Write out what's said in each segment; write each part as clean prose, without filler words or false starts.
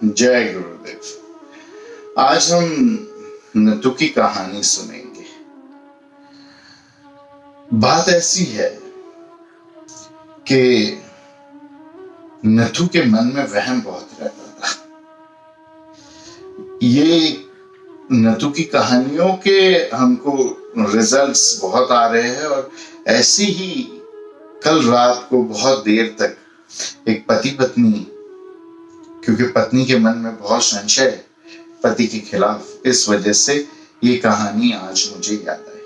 जय गुरुदेव। आज हम नथु की कहानी सुनेंगे। बात ऐसी है कि नथु के मन में वहम बहुत रहता था। ये नथु की कहानियों के हमको रिजल्ट्स बहुत आ रहे हैं और ऐसी ही कल रात को बहुत देर तक एक पति पत्नी, क्योंकि पत्नी के मन में बहुत संशय है पति के खिलाफ, इस वजह से ये कहानी आज मुझे याद आई।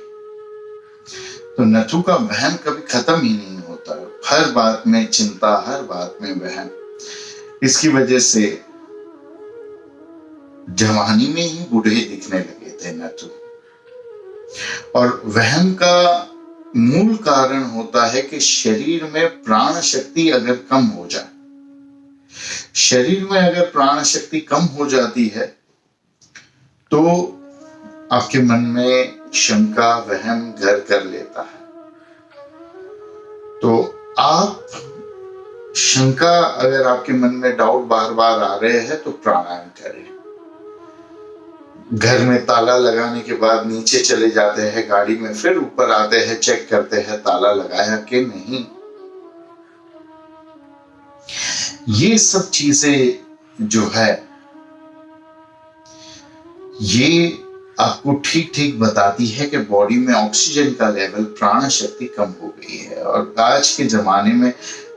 तो नथु का वहम कभी खत्म ही नहीं होता, हर बात में चिंता, हर बात में वहम। इसकी वजह से जवानी में ही बूढ़े दिखने लगे थे नथु। और वहम का मूल कारण होता है कि शरीर में प्राण शक्ति अगर कम हो जाए, शरीर में अगर प्राण शक्ति कम हो जाती है तो आपके मन में शंका, वहम घर कर लेता है। तो आप शंका, अगर आपके मन में डाउट बार बार आ रहे हैं तो प्राणायाम करें। घर में ताला लगाने के बाद नीचे चले जाते हैं गाड़ी में, फिर ऊपर आते हैं, चेक करते हैं ताला लगाया कि नहीं। ये सब चीजें जो है ये आपको ठीक ठीक बताती है कि बॉडी में ऑक्सीजन का लेवल, प्राण शक्ति कम हो गई है। और आज के जमाने में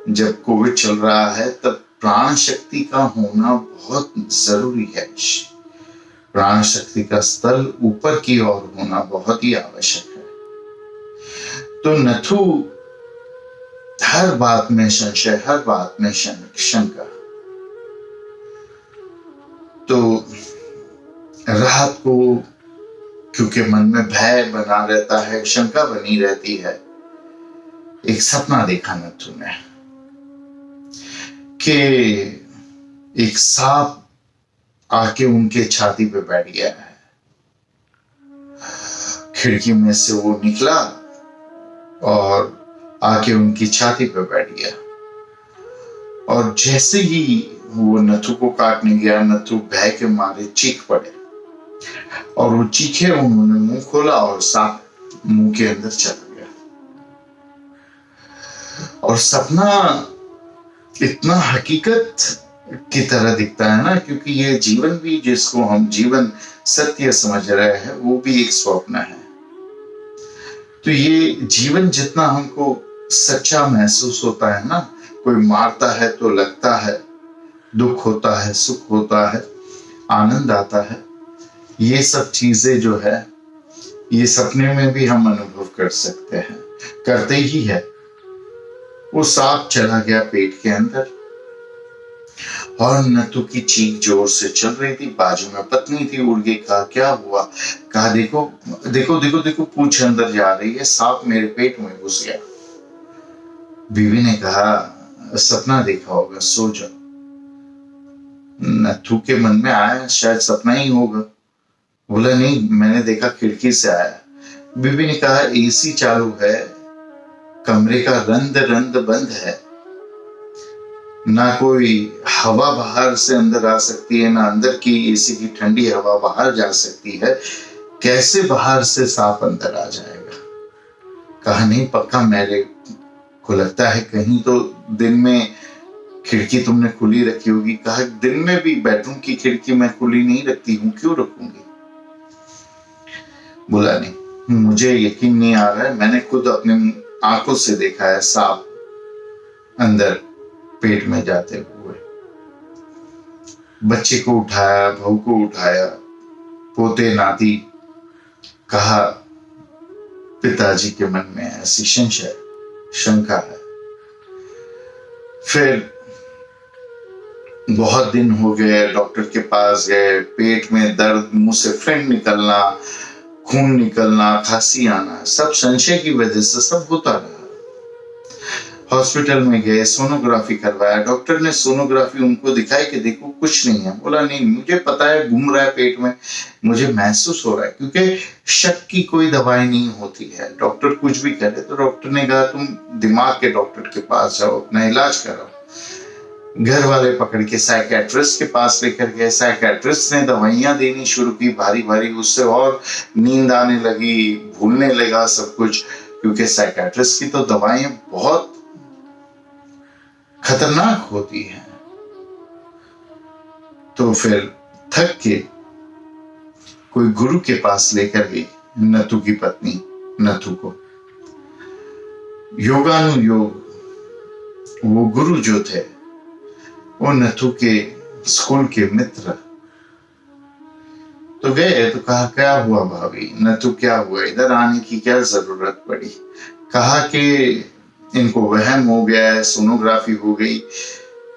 जब कोविड चल रहा है तब प्राण शक्ति का होना बहुत जरूरी है। प्राण शक्ति का स्तर ऊपर की ओर होना बहुत ही आवश्यक है। तो नथु हर बात में संशय, हर बात में शंका। तो रात को क्योंकि मन में भय बना रहता है, शंका बनी रहती है, एक सपना देखा नथु ने कि एक सांप आके उनके छाती पे बैठ गया है। खिड़की में से वो निकला और आके उनकी छाती पे बैठ गया। और जैसे ही वो नथु को काटने गया, नथु भय के मारे चीख पड़े और वो चीखे, उन्होंने मुंह खोला और सांप मुंह के अंदर चला गया। और सपना इतना हकीकत की तरह दिखता है ना, क्योंकि ये जीवन भी, जिसको हम जीवन सत्य समझ रहे हैं, वो भी एक स्वप्न है। तो ये जीवन जितना हमको सच्चा महसूस होता है ना, कोई मारता है तो लगता है, दुख होता है, सुख होता है, आनंद आता है, ये सब चीजें जो है ये सपने में भी हम अनुभव कर सकते हैं, करते ही है। वो सांप चला गया पेट के अंदर और नथु की चीख जोर से चल रही थी। बाजू में पत्नी थी, उड़ गई। कहा क्या हुआ? कहा देखो देखो देखो देखो, पूंछ अंदर जा रही है, सांप मेरे पेट में घुस गया। बीवी ने कहा सपना देखा होगा, सो जाओ। नथु के मन में आया शायद सपना ही होगा। बोला नहीं, मैंने देखा खिड़की से आया। बीवी ने कहा एसी चालू है, कमरे का रंध रंध बंद है, ना कोई हवा बाहर से अंदर आ सकती है, ना अंदर की एसी की ठंडी हवा बाहर जा सकती है, कैसे बाहर से सांप अंदर आ जाएगा? कहा नहीं, पक्का मेरे को लगता है कहीं तो दिन में खिड़की तुमने खुली रखी होगी। कहा दिन में भी बेडरूम की खिड़की मैं खुली नहीं रखती हूँ, क्यों रखूंगी? बोला नहीं, मुझे यकीन नहीं आ रहा है, मैंने खुद अपने आंखों से देखा है सांप अंदर पेट में जाते हुए। बच्चे को उठाया, बहू को उठाया, पोते नाती। कहा पिताजी के मन में ऐसी संशय, शंका है। फिर बहुत दिन हो गए, डॉक्टर के पास गए, पेट में दर्द, मुंह से फेंट निकलना, खून निकलना, खांसी आना, सब संशय की वजह से सब होता रहा। हॉस्पिटल में गए, सोनोग्राफी करवाया। डॉक्टर ने सोनोग्राफी उनको दिखाई कि देखो कुछ नहीं है। बोला नहीं, मुझे पता है घूम रहा है पेट में, मुझे महसूस हो रहा है, क्योंकि शक की कोई दवाई नहीं होती है। डॉक्टर कुछ भी करे तो डॉक्टर ने कहा तुम दिमाग के डॉक्टर के पास जाओ, अपना इलाज कराओ। घर वाले पकड़ के साइकेट्रिस्ट के पास लेकर गए। साइकेट्रिस्ट ने दवाइयां देनी शुरू की भारी भारी, उससे और नींद आने लगी, भूलने लगा सब कुछ, क्योंकि साइकेट्रिस्ट की तो दवाएं बहुत खतरनाक होती हैं। तो फिर थक के कोई गुरु के पास लेकर गई नथु की पत्नी नथु को। योगानुयोग वो गुरु जो थे वो नथु के स्कूल के मित्र। तो गए तो कहा, क्या हुआ भाभी? नथु क्या हुआ, इधर आने की क्या जरूरत पड़ी? कहा कि इनको वहम हो गया है, सोनोग्राफी हो गई,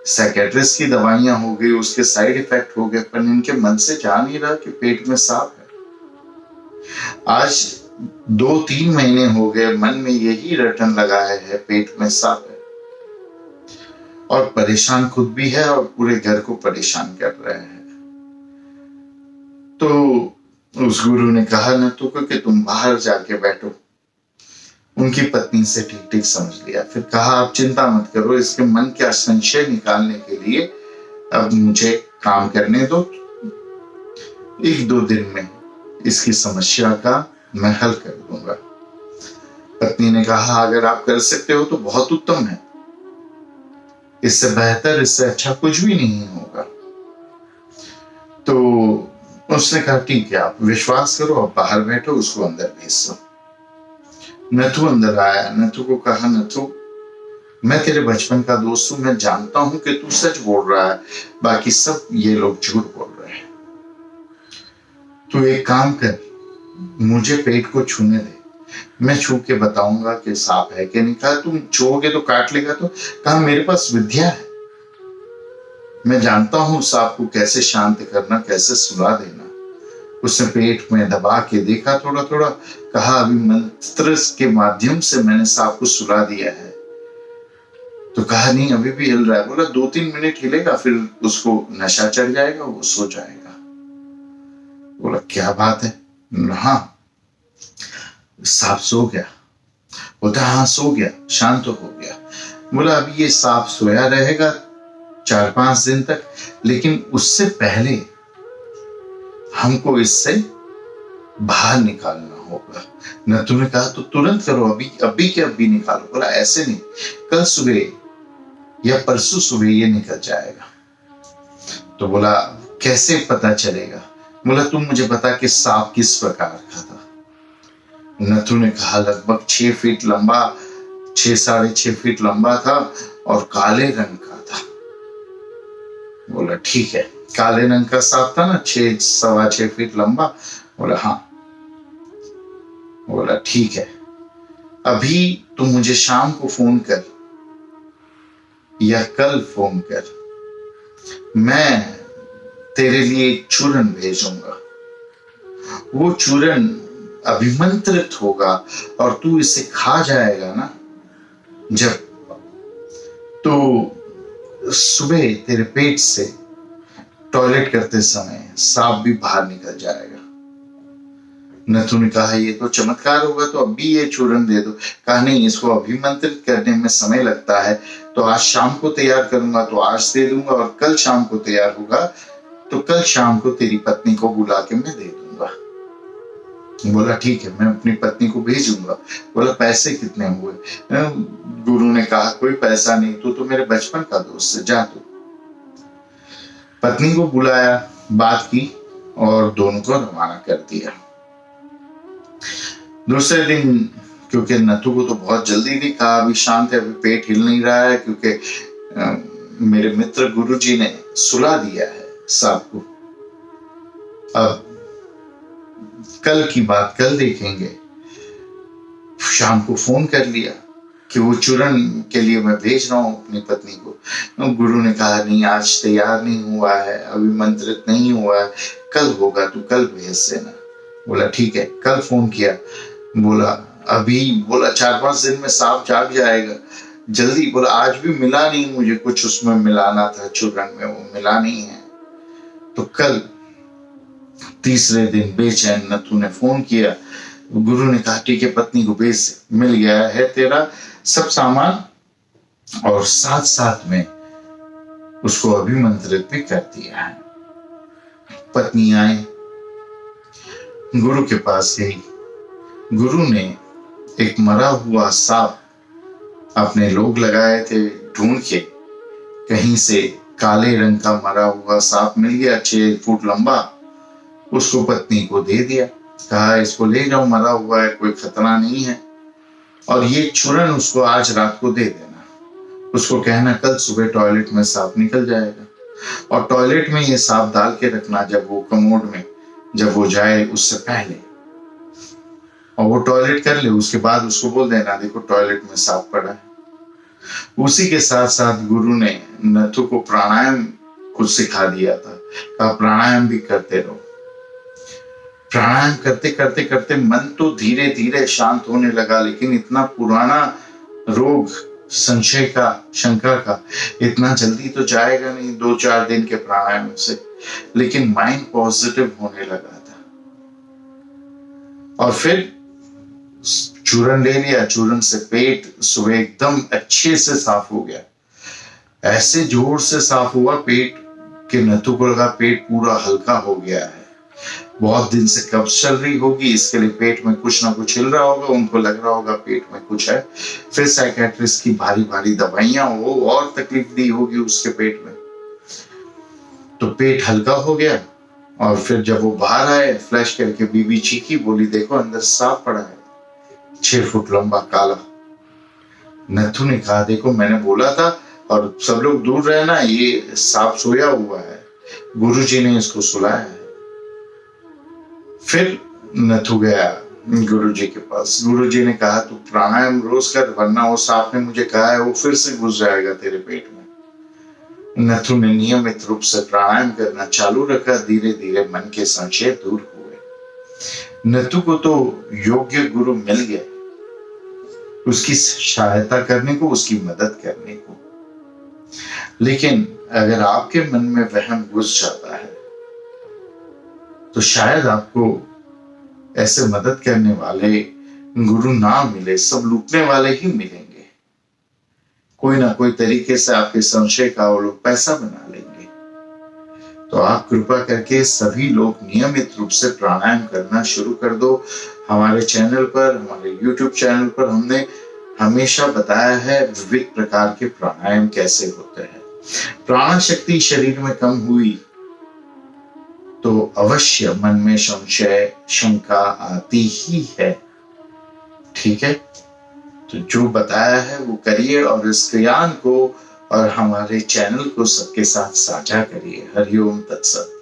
साइकेट्रिस्ट की दवाइयां हो गई, उसके साइड इफेक्ट हो गए, पर इनके मन से जा नहीं रहा कि पेट में सांप है। आज 2-3 महीने हो गए, मन में यही रटन लगाया है पेट में सांप है, और परेशान खुद भी है और पूरे घर को परेशान कर रहे हैं। तो उस गुरु ने कहा नथु को कि तुम बाहर जाके बैठो। उनकी पत्नी से ठीक ठीक समझ लिया। फिर कहा, आप चिंता मत करो, इसके मन का संशय निकालने के लिए अब मुझे काम करने दो, 1-2 दिन में इसकी समस्या का मैं हल कर दूंगा। पत्नी ने कहा, अगर आप कर सकते हो तो बहुत उत्तम है, इससे बेहतर, इससे अच्छा कुछ भी नहीं होगा। तो उसने कहा, ठीक है, आप विश्वास करो, आप बाहर बैठो, उसको अंदर भेज दो। नथु अंदर आया। नथु को कहा, नथु मैं तेरे बचपन का दोस्त हूं, मैं जानता हूं कि तू सच बोल रहा है, बाकी सब ये लोग झूठ बोल रहे हैं। तू एक काम कर, मुझे पेट को छूने दे, मैं छू के बताऊंगा कि सांप है कि नहीं। कहा, तुम छूओगे तो काट लेगा तो? कहा, मेरे पास विद्या है, मैं जानता हूं सांप को कैसे शांत करना, कैसे सुला देना। उसने पेट में दबा के देखा थोड़ा थोड़ा, कहा, अभी मंत्र के माध्यम से मैंने सांप को सुला दिया है। तो कहा, नहीं अभी भी हिल रहा है। बोला, 2-3 मिनट हिलेगा, फिर उसको नशा चढ़ जाएगा, वो सो जाएगा। बोला, क्या बात है? हाँ, सांप सो गया। बोलता, हाँ सो गया, शांत हो गया। बोला, अभी ये सांप सोया रहेगा 4-5 दिन तक, लेकिन उससे पहले हमको इससे बाहर निकालना होगा। नथु ने कहा, तो तुरंत करो, अभी के अभी निकालो। बोला, ऐसे नहीं, कल सुबह या परसों सुबह ये निकल जाएगा। तो बोला, कैसे पता चलेगा? बोला, तुम मुझे बता कि सांप किस प्रकार का था। नथु ने कहा, लगभग 6 फीट लंबा, 6-6.5 फीट लंबा था और काले रंग का था। बोला, ठीक है, काले रंग का सांप था ना, 6-6.25 फीट लंबा? बोला, हाँ। बोला, ठीक है, अभी तुम मुझे शाम को फोन कर या कल फोन कर, मैं तेरे लिए एक चूर्ण भेजूंगा। वो चूर्ण अभिमंत्रित होगा और तू इसे खा जाएगा ना जब, तो सुबह तेरे पेट से टॉयलेट करते समय सांप भी बाहर निकल जाएगा। नथु ने कहा, ये तो चमत्कार होगा, तो अभी ये चूर्ण दे दो। कहा, नहीं, इसको अभिमंत्रित करने में समय लगता है, तो आज शाम को तैयार करूंगा तो आज दे दूंगा, और कल शाम को तैयार होगा तो कल शाम को तेरी पत्नी को बुला के मैं दे दूंगा। बोला, ठीक है, मैं अपनी पत्नी को भेजूंगा। बोला, पैसे कितने हुए? गुरु ने कहा, कोई पैसा नहीं, तू तो मेरे बचपन का दोस्त है, जा तू। पत्नी को बुलाया, बात की और दोनों को रवाना कर दिया। दूसरे दिन, क्योंकि नथु को तो बहुत जल्दी भी कहा, अभी शांत है, अभी पेट हिल नहीं रहा है, क्योंकि मेरे मित्र गुरुजी ने सुला दिया है सांप को, अब कल की बात कल देखेंगे। शाम को फोन कर लिया कि वो चूर्ण के लिए मैं भेज रहा हूं अपनी पत्नी को। गुरु ने कहा, नहीं, आज तैयार नहीं हुआ है, अभिमंत्रित नहीं हुआ है, कल होगा, तू कल भेज देना। बोला, ठीक है, कल फोन किया। बोला, अभी? बोला, 4-5 दिन में सांप जाग जाएगा, जल्दी। बोला, आज भी मिला नहीं मुझे, कुछ उसमें मिलाना था चूर्ण में, वो मिला नहीं है, तो कल। तीसरे दिन बेचैन नथु ने फोन किया। गुरु ने कहा, ठीक है, पत्नी को भेज दे, मिल गया है तेरा सब सामान, और साथ साथ में उसको अभिमंत्रित भी कर दिया है। पत्नी आई, गुरु के पास गई। गुरु ने एक मरा हुआ सांप अपने लोग लगाए थे ढूंढ के, कहीं से काले रंग का मरा हुआ सांप मिल गया, 6 फुट लंबा। उसको पत्नी को दे दिया, कहा इसको ले जाओ, मरा हुआ है, कोई खतरा नहीं है, और ये चूरन उसको आज रात को दे देना। उसको कहना कल सुबह टॉयलेट में सांप निकल जाएगा, और टॉयलेट में ये सांप डाल के रखना, जब वो कमोड में जब वो जाए उससे पहले, और वो टॉयलेट कर ले, उसके बाद उसको बोल देना देखो टॉयलेट में सांप पड़ा है। उसी के साथ साथ गुरु ने नथु को प्राणायाम कुछ सिखा दिया था, कहा प्राणायाम भी करते रहो। प्राणायाम करते करते करते मन तो धीरे धीरे शांत होने लगा, लेकिन इतना पुराना रोग संशय का, शंका का, इतना जल्दी तो जाएगा नहीं 2-4 दिन के प्राणायाम से, लेकिन माइंड पॉजिटिव होने लगा था। और फिर चूरन ले लिया, चूरन से पेट सुबह एकदम अच्छे से साफ हो गया, ऐसे जोर से साफ हुआ पेट के नथु को लगा पेट पूरा हल्का हो गया है। बहुत दिन से कब्ज चल रही होगी, इसके लिए पेट में कुछ ना कुछ हिल रहा होगा, उनको लग रहा होगा पेट में कुछ है। फिर साइकेट्रिस्ट की भारी भारी दवाइयां हो और तकलीफ दी होगी उसके पेट में, तो पेट हल्का हो गया। और फिर जब वो बाहर आए, फ्लैश करके बीबी चीखी, बोली देखो अंदर सांप पड़ा है, 6 फुट लंबा काला। नथु ने कहा देखो मैंने बोला था, और सब लोग दूर रहना, ये सांप सोया हुआ है, गुरुजी ने इसको सुलाया है। फिर नथु गया गुरुजी के पास। गुरुजी ने कहा तू प्राणायाम रोज कर, वरना वो सांप ने मुझे कहा है वो फिर से घुस जाएगा तेरे पेट में। नथु ने नियमित रूप से प्राणायाम करना चालू रखा, धीरे धीरे मन के संशय दूर हुए। नथु को तो योग्य गुरु मिल गया, उसकी सहायता करने को, उसकी मदद करने को। लेकिन अगर आपके मन में वहम घुस जाता है तो शायद आपको ऐसे मदद करने वाले गुरु ना मिले, सब लूटने वाले ही मिलेंगे। कोई ना कोई तरीके से आपके संशय का वो लोग पैसा बना लेंगे। तो आप कृपा करके सभी लोग नियमित रूप से प्राणायाम करना शुरू कर दो। हमारे चैनल पर, हमारे YouTube चैनल पर हमने हमेशा बताया है विविध प्रकार के प्राणायाम कैसे होते हैं। प्राण शक्ति शरीर में कम हुई तो अवश्य मन में संशय, शंका आती ही है। ठीक है, तो जो बताया है वो करिए, और इस ज्ञान को और हमारे चैनल को सबके साथ साझा करिए। हरिओम तत्सत।